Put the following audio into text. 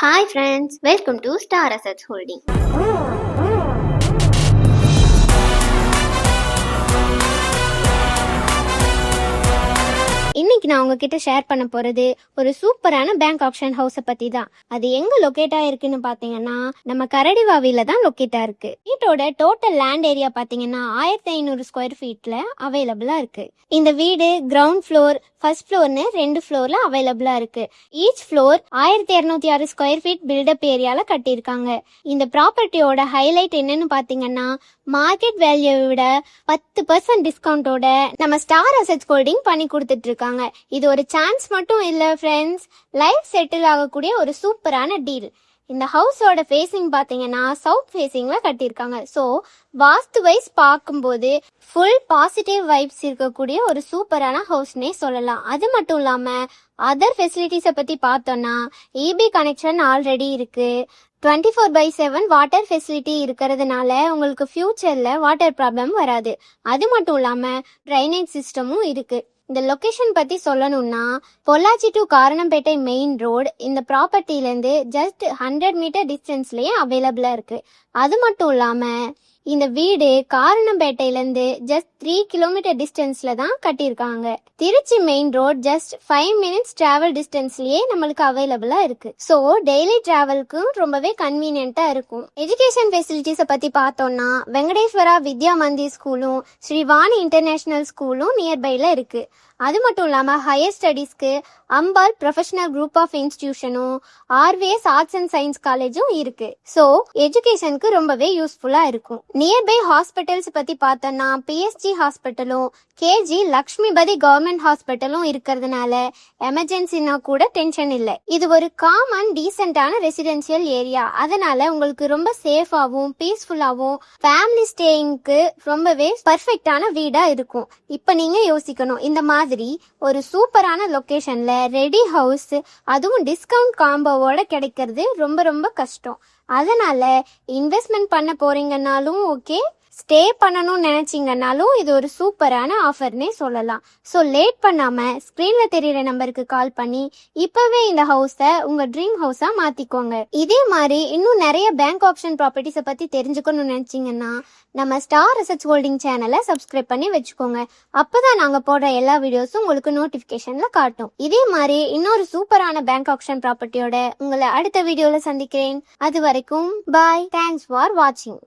Hi friends, welcome to Star Assets Holding. இன்னைக்கு நான் உங்ககிட்ட ஷேர் பண்ண போறது ஒரு சூப்பரான பேங்க் ஆக்ஷன் ஹவுஸை பத்தி தான். அது எங்க லொக்கேட் ஆயிருக்குன்னு பாத்தீங்கன்னா நம்ம கரடிவாவில தான் லொக்கேட் ஆயிருக்கு. வீட்டோட டோட்டல் லேண்ட் ஏரியா பாத்தீங்கன்னா 1500 ஸ்கொயர் ஃபீட்ல அவைலபிளா இருக்கு. இந்த வீடு கிரவுண்ட் ஃப்ளோர், ஃபர்ஸ்ட் ஃப்ளோர்னு 2 ஃப்ளோர்ல அவைலபிளா இருக்கு. Each floor 1206 square feet built up ஏரியால கட்டியிருக்காங்க. இந்த ப்ராப்பர்ட்டியோட ஹைலைட் என்னன்னு பாத்தீங்கன்னா மார்க்கெட் வேல்யூவை விட 10% டிஸ்கவுண்டோட நம்ம ஸ்டார் அசெட்ஸ் ஹோல்டிங் பண்ணி கொடுத்துட்டு இருக்காங்க. இது ஒரு சான்ஸ் மட்டும் இல்ல ஃப்ரெண்ட்ஸ், லைஃப் செட்டில் ஆகக்கூடிய ஒரு சூப்பரான டீல். இந்த ஹவுஸோட ஃபேஸிங் பார்த்தீங்கன்னா சவுத் ஃபேஸிங்ல கட்டியிருக்காங்க. ஸோ வாஸ்து வைஸ் பார்க்கும்போது ஃபுல் பாசிட்டிவ் வைப்ஸ் இருக்கக்கூடிய ஒரு சூப்பரான ஹவுஸ்னே சொல்லலாம். அது மட்டும் இல்லாமல் அதர் ஃபெசிலிட்டிஸை பற்றி பார்த்தோன்னா இபி கனெக்ஷன் ஆல்ரெடி இருக்கு. 24/7 வாட்டர் ஃபெசிலிட்டி இருக்கிறதுனால உங்களுக்கு ஃபியூச்சரில் வாட்டர் ப்ராப்ளம் வராது. அது மட்டும் இல்லாமல் ட்ரைனேஜ் சிஸ்டமும் இருக்கு. இந்த லொக்கேஷன் பற்றி சொல்லணும்னா Pollachi to Karanampettai main road இந்த ப்ராப்பர்ட்டிலேருந்து ஜஸ்ட் 100 மீட்டர் டிஸ்டன்ஸ்லேயே அவைலபிளாக இருக்குது. அது மட்டும் இல்லாமல் இந்த வீடு காரணம்பேட்டையிலேருந்து ஜஸ்ட் 3 கிலோமீட்டர் டிஸ்டன்ஸில் தான் கட்டியிருக்காங்க. Tiruchi main road just 5 minutes travel டிஸ்டன்ஸ்லேயே நம்மளுக்கு அவைலபிளாக இருக்குது. ஸோ டெய்லி டிராவலுக்கும் ரொம்பவே கன்வீனியண்ட்டாக இருக்கும். எஜுகேஷன் ஃபெசிலிட்டிஸை பற்றி பார்த்தோம்னா வெங்கடேஸ்வரா வித்யா மந்திர் ஸ்கூலும் ஸ்ரீவாணி இன்டர்நேஷ்னல் ஸ்கூலும் நியர்பையில் இருக்குது. அது மட்டும் இல்லாமல் ஹையர் ஸ்டடீஸ்க்கு அம்பாள் ப்ரொஃபஷனல் குரூப் ஆஃப் இன்ஸ்டிடியூஷனும் ஆர்விஎஸ் ஆர்ட்ஸ் அண்ட் சயின்ஸ் காலேஜும் இருக்கு. ஸோ எஜுகேஷனுக்கு ரொம்பவே யூஸ்ஃபுல்லாக இருக்கும். நியர்பை ஹாஸ்பிட்டல்ஸ் பற்றி பார்த்தோன்னா பிஎஸ்ஜி ஹாஸ்பிட்டலும் கேஜி லக்ஷ்மிபதி கவர்மெண்ட் ஹாஸ்பிட்டலும் இருக்கிறதுனால எமர்ஜென்சினா கூட டென்ஷன் இல்லை. இது ஒரு காம் அண்ட் டீசென்டான ரெசிடென்சியல் ஏரியா. அதனால உங்களுக்கு ரொம்ப சேஃபாகவும் பீஸ்ஃபுல்லாகவும் ஃபேமிலி ஸ்டேயிங்க்கு ரொம்பவே பர்ஃபெக்டான வீடாக இருக்கும். இப்போ நீங்கள் யோசிக்கணும், இந்த மாதிரி ஒரு சூப்பரான லொக்கேஷன்ல ரெடி ஹவுஸ் அதுவும் டிஸ்கவுண்ட் காம்போவோட கிடைக்கிறது ரொம்ப ரொம்ப கஷ்டம். அதனால இன்வெஸ்ட்மெண்ட் பண்ண போறீங்கன்னாலும் ஓகே, ஸ்டே பண்ணணும்னு நினைச்சீங்கன்னாலும் இது ஒரு சூப்பரான ஆஃபர்னே சொல்லலாம். ஸோ லேட் பண்ணாம ஸ்கிரீன்ல தெரியுற நம்பருக்கு கால் பண்ணி இப்பவே இந்த ஹவுஸை உங்க ட்ரீம் ஹவுஸா மாத்திக்கோங்க. இதே மாதிரி இன்னும் நிறைய பேங்க் ஆப்ஷன் ப்ராப்பர்ட்டிஸை பத்தி தெரிஞ்சுக்கணும்னு நினைச்சீங்கன்னா நம்ம ஸ்டார் அசெட்ஸ் ஹோல்டிங் சேனலை சப்ஸ்கிரைப் பண்ணி வச்சுக்கோங்க. அப்பதான் நாங்க போடுற எல்லா வீடியோஸும் உங்களுக்கு நோட்டிபிகேஷன்ல காட்டும். இதே மாதிரி இன்னொரு சூப்பரான பேங்க் ஆப்ஷன் ப்ராப்பர்ட்டியோட உங்களை அடுத்த வீடியோல சந்திக்கிறேன். அது வரைக்கும் பாய். தேங்க்ஸ் ஃபார் வாட்சிங்.